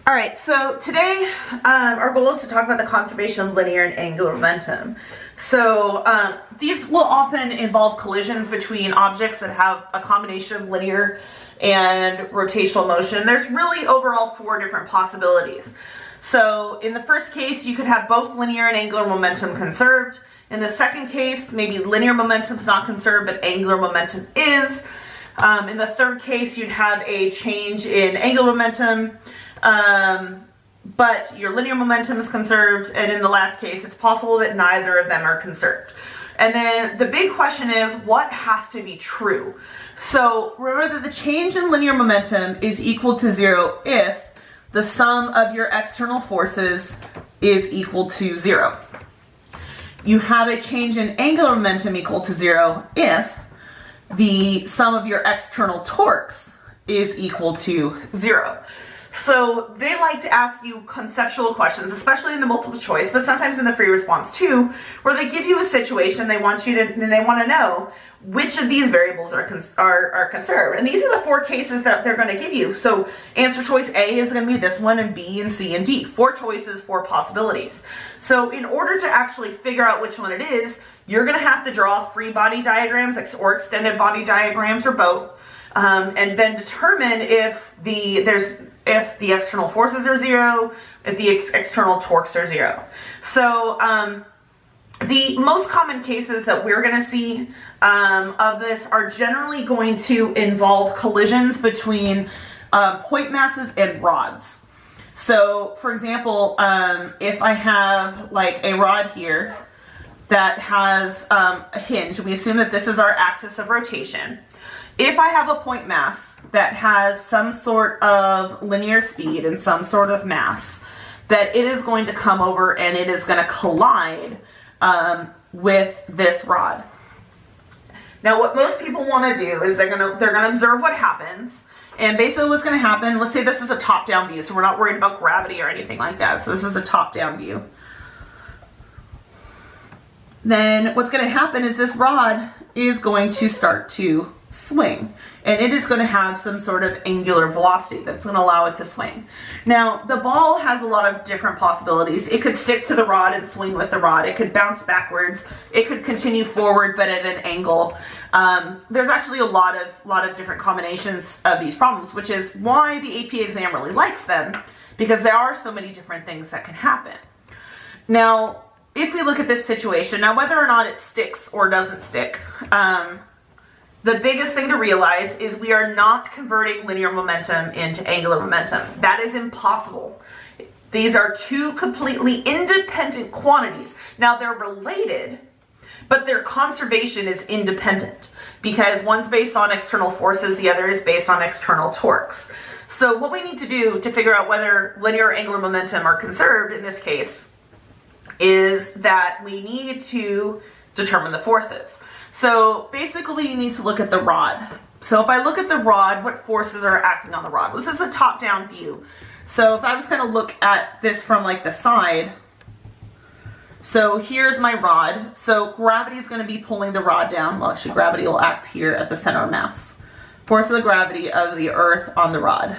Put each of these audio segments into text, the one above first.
All right, so today our goal is to talk about the conservation of linear and angular momentum. So these will often involve collisions between objects that have a combination of linear and rotational motion. There's really overall 4 different possibilities. So in the first case, you could have both linear and angular momentum conserved. In the second case, maybe linear momentum is not conserved, but angular momentum is. In the third case, you'd have a change in angular momentum, but your linear momentum is conserved, and in the last case, it's possible that neither of them are conserved. And then the big question is, what has to be true? So remember that the change in linear momentum is equal to 0 if the sum of your external forces is equal to 0. You have a change in angular momentum equal to 0 if the sum of your external torques is equal to 0. So they like to ask you conceptual questions, especially in the multiple choice, but sometimes in the free response too, where they give you a situation, they want to know which of these variables are conserved. And these are the 4 cases that they're going to give you. So answer choice A is going to be this one, and B and C and D. 4 choices, 4 possibilities. So in order to actually figure out which one it is, you're going to have to draw free body diagrams or extended body diagrams or both, and then determine if the external forces are 0, if the external torques are 0. So the most common cases that we're going to see of this are generally going to involve collisions between point masses and rods. So for example, if I have like a rod here that has a hinge, we assume that this is our axis of rotation. If I have a point mass that has some sort of linear speed and some sort of mass, that it is going to come over and it is going to collide with this rod. Now what most people want to do is they're going to observe what happens. And basically what's going to happen, let's say this is a top-down view, so we're not worried about gravity or anything like that. So this is a top-down view. Then what's going to happen is this rod is going to start to swing, and it is going to have some sort of angular velocity that's going to allow it to swing. Now the ball has a lot of different possibilities. It could stick to the rod and swing with the rod. It could bounce backwards. It could continue forward but at an angle. There's actually a lot of different combinations of these problems, which is why the AP exam really likes them, because there are so many different things that can happen. Now if we look at this situation, now whether or not it sticks or doesn't stick, the biggest thing to realize is we are not converting linear momentum into angular momentum. That is impossible. These are 2 completely independent quantities. Now they're related, but their conservation is independent because one's based on external forces, the other is based on external torques. So what we need to do to figure out whether linear or angular momentum are conserved in this case is that we need to determine the forces. So basically you need to look at the rod. So if I look at the rod, what forces are acting on the rod? Well, this is a top-down view. So if I was going to look at this from like the side, so here's my rod. So gravity is going to be pulling the rod down. Well, actually gravity will act here at the center of mass. Force of the gravity of the earth on the rod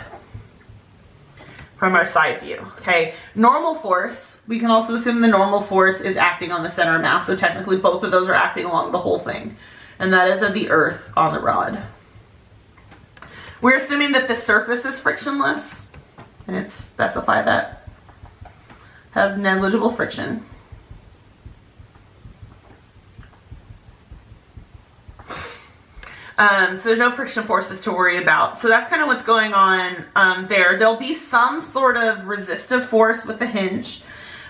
from our side view. Okay, normal force, we can also assume the normal force is acting on the center of mass, so technically both of those are acting along the whole thing, and that is of the earth on the rod. We're assuming that the surface is frictionless, and it's specified that has negligible friction. So there's no friction forces to worry about. So that's kind of what's going on there. There'll be some sort of resistive force with the hinge.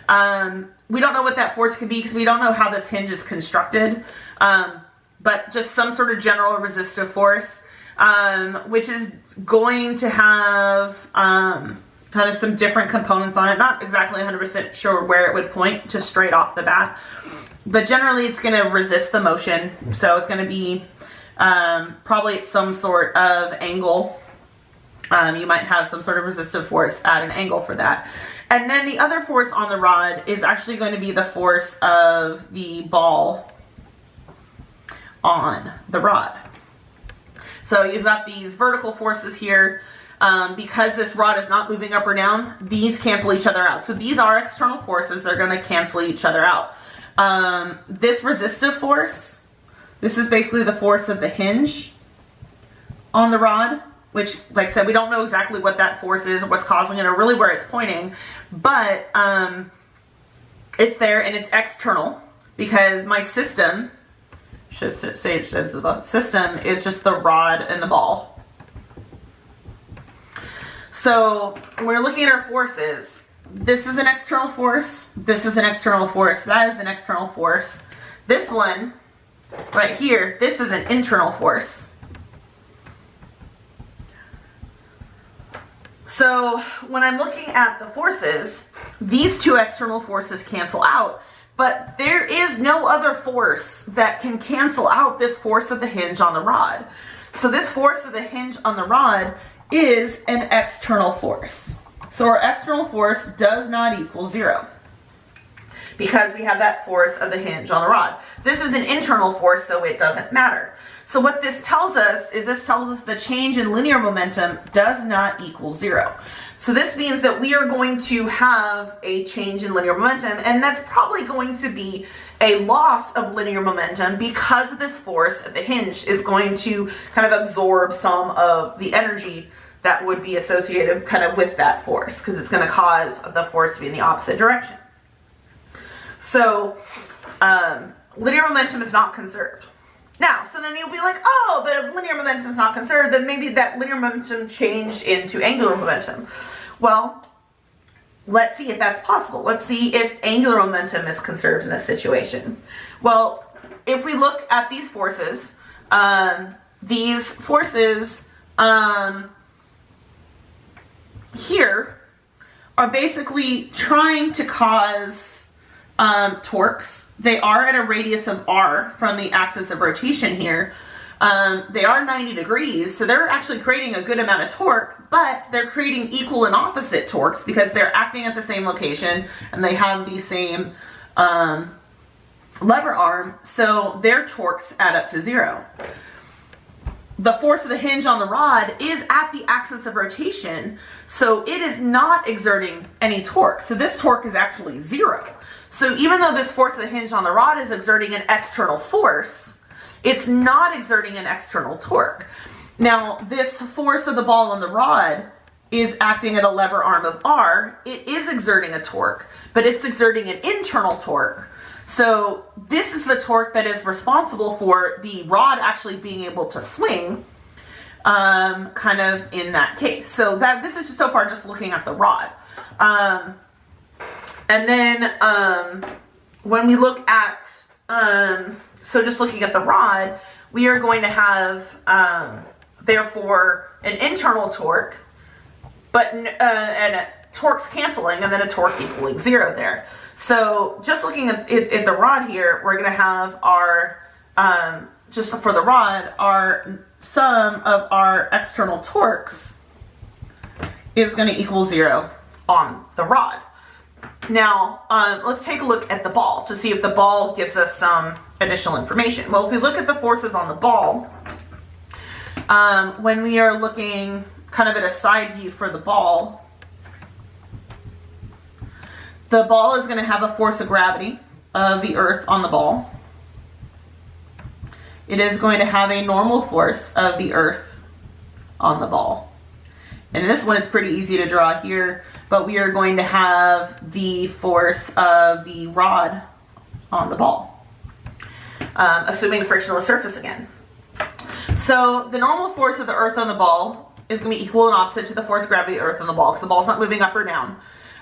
We don't know what that force could be because we don't know how this hinge is constructed. But just some sort of general resistive force, which is going to have kind of some different components on it. Not exactly 100% sure where it would point to straight off the bat. But generally it's going to resist the motion. So it's going to be probably at some sort of angle. You might have some sort of resistive force at an angle for that. And then the other force on the rod is actually going to be the force of the ball on the rod. So you've got these vertical forces here. because this rod is not moving up or down, these cancel each other out. So these are external forces. They're going to cancel each other out. This resistive force, this is basically the force of the hinge on the rod, which, like I said, we don't know exactly what that force is, or what's causing it, or really where it's pointing, but it's there and it's external because my system, say it says the system, is just the rod and the ball. So when we're looking at our forces, this is an external force, this is an external force, that is an external force. This one right here, this is an internal force. So when I'm looking at the forces, these two external forces cancel out, but there is no other force that can cancel out this force of the hinge on the rod. So this force of the hinge on the rod is an external force. So our external force does not equal 0 because we have that force of the hinge on the rod. This is an internal force, so it doesn't matter. So what this tells us is the change in linear momentum does not equal 0. So this means that we are going to have a change in linear momentum, and that's probably going to be a loss of linear momentum because this force at the hinge is going to kind of absorb some of the energy that would be associated kind of with that force, because it's going to cause the force to be in the opposite direction. So linear momentum is not conserved. Now, so then you'll be like, oh, but if linear momentum is not conserved, then maybe that linear momentum changed into angular momentum. Well, let's see if that's possible. Let's see if angular momentum is conserved in this situation. Well, if we look at these forces here are basically trying to cause torques. They are at a radius of r from the axis of rotation here. They are 90 degrees, so they're actually creating a good amount of torque, but they're creating equal and opposite torques because they're acting at the same location and they have the same lever arm, so their torques add up to 0. The force of the hinge on the rod is at the axis of rotation, so it is not exerting any torque. So this torque is actually 0. So even though this force of the hinge on the rod is exerting an external force, it's not exerting an external torque. Now, this force of the ball on the rod is acting at a lever arm of R. It is exerting a torque, but it's exerting an internal torque. So this is the torque that is responsible for the rod actually being able to swing, kind of in that case. So this is just so far just looking at the rod. And then when we look at, so just looking at the rod, we are going to have, therefore, an internal torque, but and a torques canceling, and then a torque equaling 0 there. So just looking at the rod here, we're going to have our, just for the rod, our sum of our external torques is going to equal 0 on the rod. Now, let's take a look at the ball to see if the ball gives us some additional information. Well, if we look at the forces on the ball, when we are looking kind of at a side view for the ball is going to have a force of gravity of the earth on the ball. It is going to have a normal force of the earth on the ball. And this one, it's pretty easy to draw here, but we are going to have the force of the rod on the ball, assuming frictionless surface again. So the normal force of the earth on the ball is going to be equal and opposite to the force of gravity of the earth on the ball, because the ball's not moving up or down.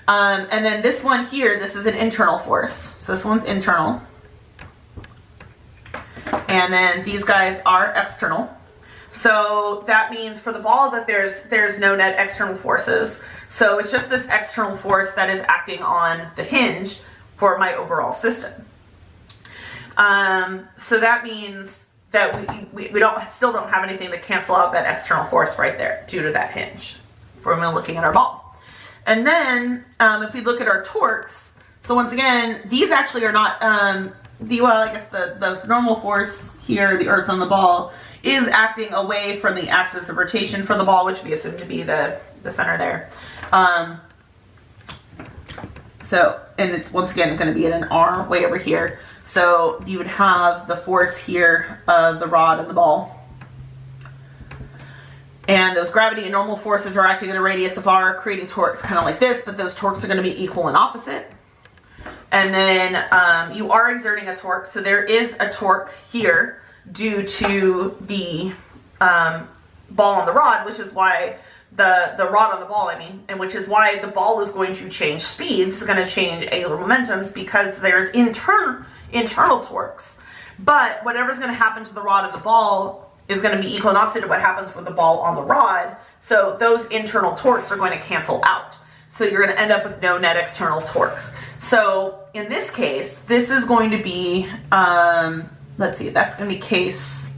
And then this one here, this is an internal force. So this one's internal. And then these guys are external. So that means for the ball that there's no net external forces. So it's just this external force that is acting on the hinge for my overall system. So that means that we still don't have anything to cancel out that external force right there due to that hinge when we're looking at our ball. And then if we look at our torques, So once again, these actually are not, well, I guess the normal force here, the earth on the ball, is acting away from the axis of rotation for the ball, which we assume to be the center there. So, and it's once again going to be at an R way over here. So you would have the force here of the rod and the ball. And those gravity and normal forces are acting at a radius of R, creating torques kind of like this, but those torques are going to be equal and opposite. And then you are exerting a torque. So there is a torque here due to the ball on the rod, which is why the rod on the ball, and which is why the ball is going to change speeds. It's going to change angular momentums because there's internal torques. But whatever's going to happen to the rod of the ball is going to be equal and opposite to what happens with the ball on the rod. So those internal torques are going to cancel out. So you're going to end up with no net external torques. So in this case, this is going to be, let's see, that's going to be case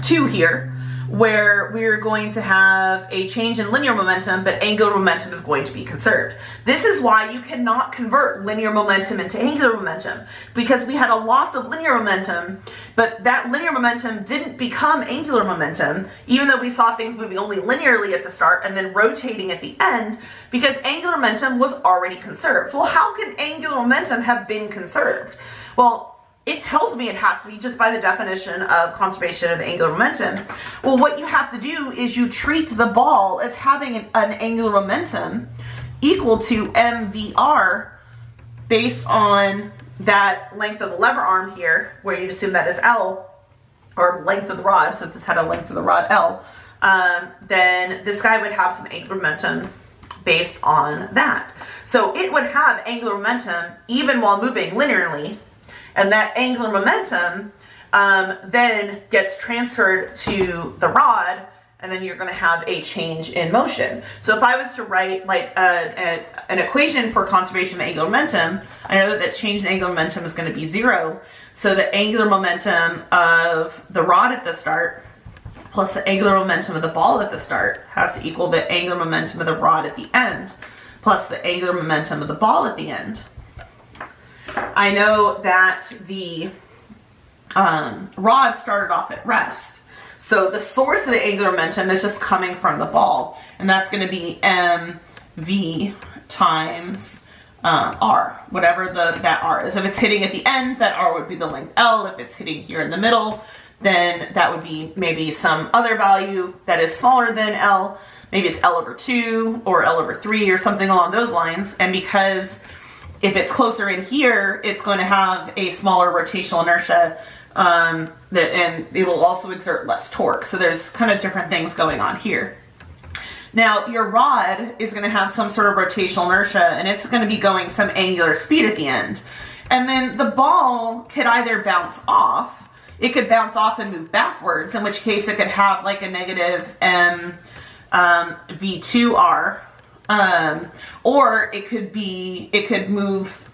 2 here, where we're going to have a change in linear momentum, but angular momentum is going to be conserved. This is why you cannot convert linear momentum into angular momentum, because we had a loss of linear momentum, but that linear momentum didn't become angular momentum, even though we saw things moving only linearly at the start and then rotating at the end, because angular momentum was already conserved. Well, how can angular momentum have been conserved? Well, it tells me it has to be just by the definition of conservation of angular momentum. Well, what you have to do is you treat the ball as having an angular momentum equal to mvr based on that length of the lever arm here, where you'd assume that is L, or length of the rod. So if this had a length of the rod L, then this guy would have some angular momentum based on that. So it would have angular momentum even while moving linearly. And that angular momentum then gets transferred to the rod, and then you're going to have a change in motion. So if I was to write like an equation for conservation of angular momentum, I know that change in angular momentum is going to be 0. So the angular momentum of the rod at the start plus the angular momentum of the ball at the start has to equal the angular momentum of the rod at the end plus the angular momentum of the ball at the end. I know that the rod started off at rest. So the source of the angular momentum is just coming from the ball. And that's going to be mv times r, whatever that r is. If it's hitting at the end, that r would be the length L. If it's hitting here in the middle, then that would be maybe some other value that is smaller than L. Maybe it's L over 2 or L over 3 or something along those lines. And because if it's closer in here, it's going to have a smaller rotational inertia, and it will also exert less torque. So there's kind of different things going on here. Now, your rod is going to have some sort of rotational inertia, and it's going to be going some angular speed at the end. And then the ball could either bounce off, it could bounce off and move backwards, in which case it could have like a negative v2r. Or it could move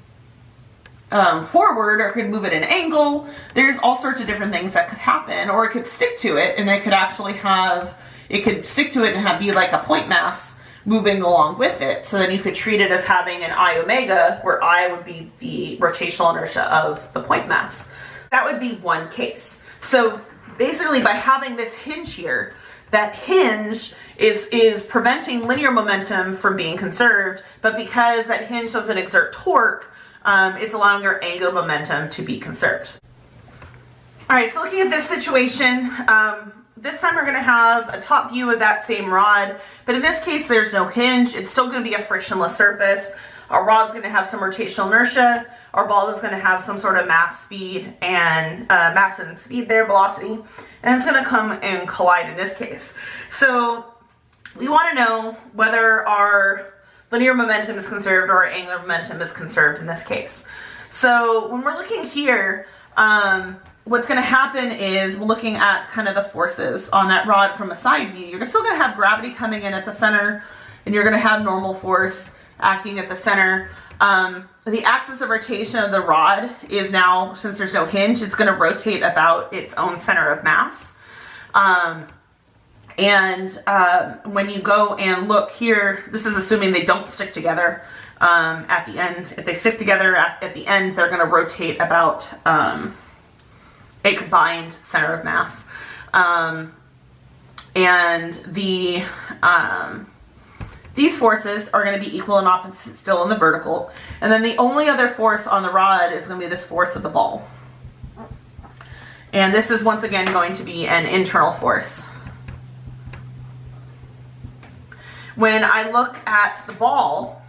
forward, or it could move at an angle. There's all sorts of different things that could happen, or it could stick to it, and it could actually stick to it and be like a point mass moving along with it. So then you could treat it as having an I omega, where I would be the rotational inertia of the point mass. That would be one case. So basically, by having this hinge here, that hinge is preventing linear momentum from being conserved, but because that hinge doesn't exert torque, it's allowing your angular momentum to be conserved. All right, so looking at this situation, this time we're going to have a top view of that same rod, but in this case there's no hinge. It's still going to be a frictionless surface. Our rod's going to have some rotational inertia. Our ball is going to have some sort of mass speed and mass and speed there, velocity, and it's going to come and collide in this case. So we want to know whether our linear momentum is conserved or our angular momentum is conserved in this case. So when we're looking here, what's going to happen is we're looking at kind of the forces on that rod from a side view. You're still going to have gravity coming in at the center, and you're going to have normal force acting at the center. The axis of rotation of the rod is now, since there's no hinge, it's going to rotate about its own center of mass. And when you go and look here, this is assuming they don't stick together at the end. If they stick together at the end, they're going to rotate about a combined center of mass. And these forces are going to be equal and opposite still in the vertical. And then the only other force on the rod is going to be this force of the ball. And this is once again going to be an internal force. When I look at the ball,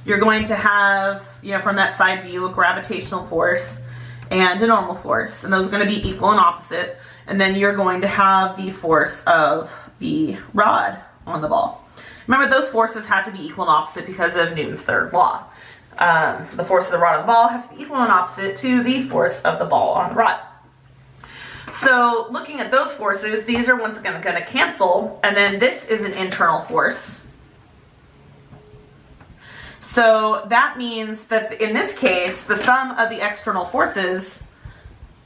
you're going to have, you know, from that side view, a gravitational force and a normal force. And those are going to be equal and opposite. And then you're going to have the force of the rod on the ball. Remember, those forces have to be equal and opposite because of Newton's third law. The force of the rod on the ball has to be equal and opposite to the force of the ball on the rod. So looking at those forces, these are once again going to cancel. And then this is an internal force. So that means that in this case, the sum of the external forces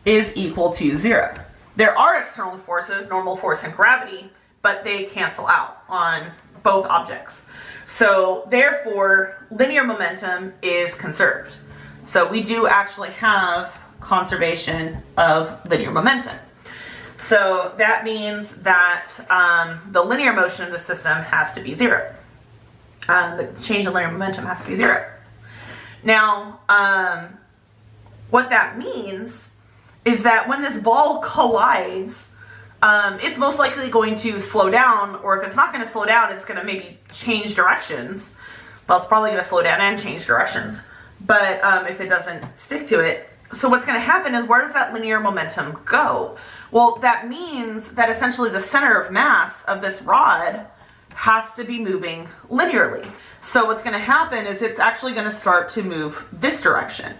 is equal to 0. There are external forces, normal force and gravity, but they cancel out on both objects. So therefore, linear momentum is conserved. So we do actually have conservation of linear momentum. So that means that the linear motion of the system has to be 0. The change in linear momentum has to be 0. Now, what that means is that when this ball collides, it's most likely going to slow down, or if it's not going to slow down, it's going to maybe change directions. Well, it's probably going to slow down and change directions, but if it doesn't stick to it. So what's going to happen is, where does that linear momentum go? Well, that means that essentially the center of mass of this rod has to be moving linearly. So what's going to happen is it's actually going to start to move this direction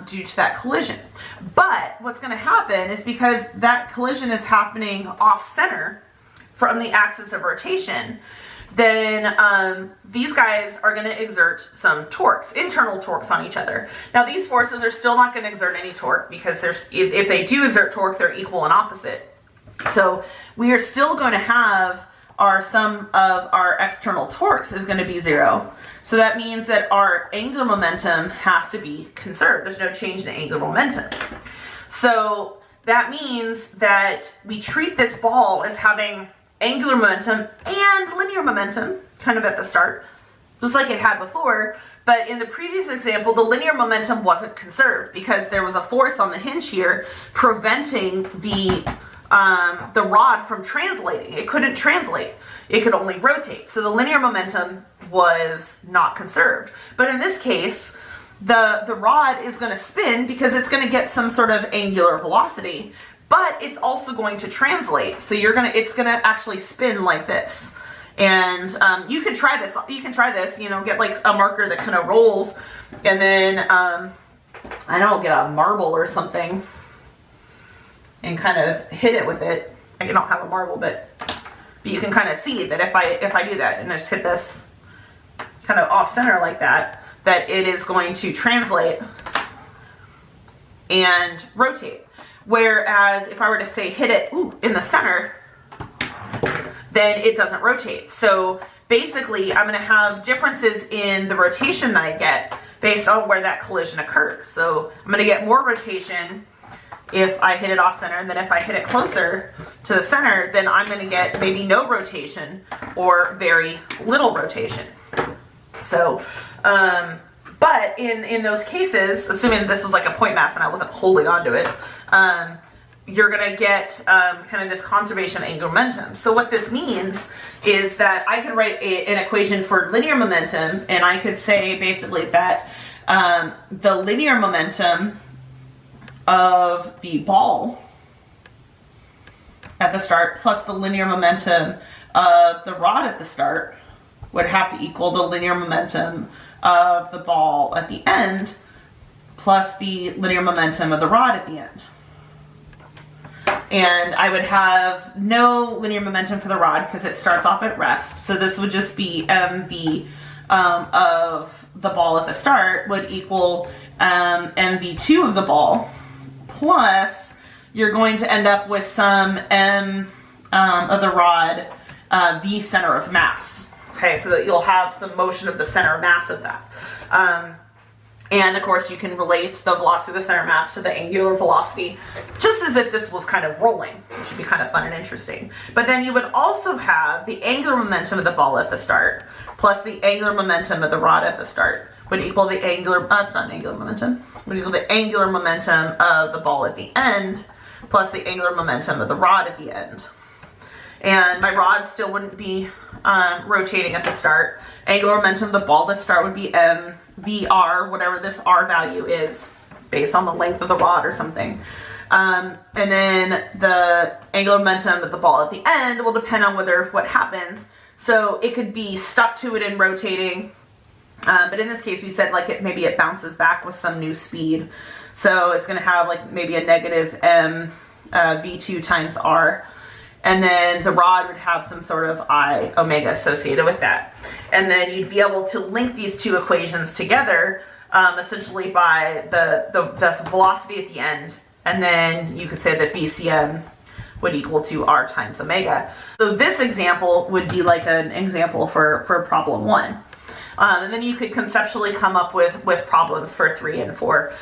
due to that collision. But what's going to happen is, because that collision is happening off center from the axis of rotation, then these guys are going to exert some torques, internal torques on each other. Now these forces are still not going to exert any torque, because if they do exert torque, they're equal and opposite. So we are still going to have our sum of our external torques is going to be 0. So that means that our angular momentum has to be conserved. There's no change in angular momentum. So that means that we treat this ball as having angular momentum and linear momentum kind of at the start, just like it had before. But in the previous example, the linear momentum wasn't conserved because there was a force on the hinge here preventing the rod from translating. It couldn't translate. It could only rotate. So the linear momentum was not conserved. But in this case, the rod is going to spin because it's going to get some sort of angular velocity, but it's also going to translate. So it's going to actually spin like this. And you can try this. You can try this, you know, get like a marker that kind of rolls, and then I don't know, get a marble or something and kind of hit it with it. I don't have a marble, but you can kind of see that if I do that and just hit this kind of off center like that, that it is going to translate and rotate. Whereas if I were to say hit it in the center, then it doesn't rotate. So basically I'm going to have differences in the rotation that I get based on where that collision occurs. So I'm going to get more rotation if I hit it off center, and then if I hit it closer to the center, then I'm going to get maybe no rotation or very little rotation. So, but in those cases, assuming this was like a point mass and I wasn't holding onto it, you're going to get kind of this conservation of angular momentum. So what this means is that I could write an equation for linear momentum, and I could say basically that the linear momentum of the ball at the start plus the linear momentum of the rod at the start would have to equal the linear momentum of the ball at the end plus the linear momentum of the rod at the end. And I would have no linear momentum for the rod because it starts off at rest. So this would just be mv of the ball at the start would equal mv2 of the ball, plus you're going to end up with some of the rod v center of mass. Okay, so that you'll have some motion of the center of mass of that. And of course you can relate the velocity of the center of mass to the angular velocity, just as if this was kind of rolling, which would be kind of fun and interesting. But then you would also have the angular momentum of the ball at the start, plus the angular momentum of the rod at the start, would equal the angular, it's not an angular momentum, would equal the angular momentum of the ball at the end, plus the angular momentum of the rod at the end. And my rod still wouldn't be rotating at the start. Angular momentum of the ball at the start would be mvr, whatever this r value is, based on the length of the rod or something. And then the angular momentum of the ball at the end will depend on what happens. So it could be stuck to it and rotating. But in this case, we said like maybe it bounces back with some new speed. So it's going to have like maybe a negative m v2 times r. And then the rod would have some sort of I omega associated with that. And then you'd be able to link these two equations together essentially by the velocity at the end. And then you could say that VCM would equal to r times omega. So this example would be like an example for problem 1. And then you could conceptually come up with problems for 3 and 4.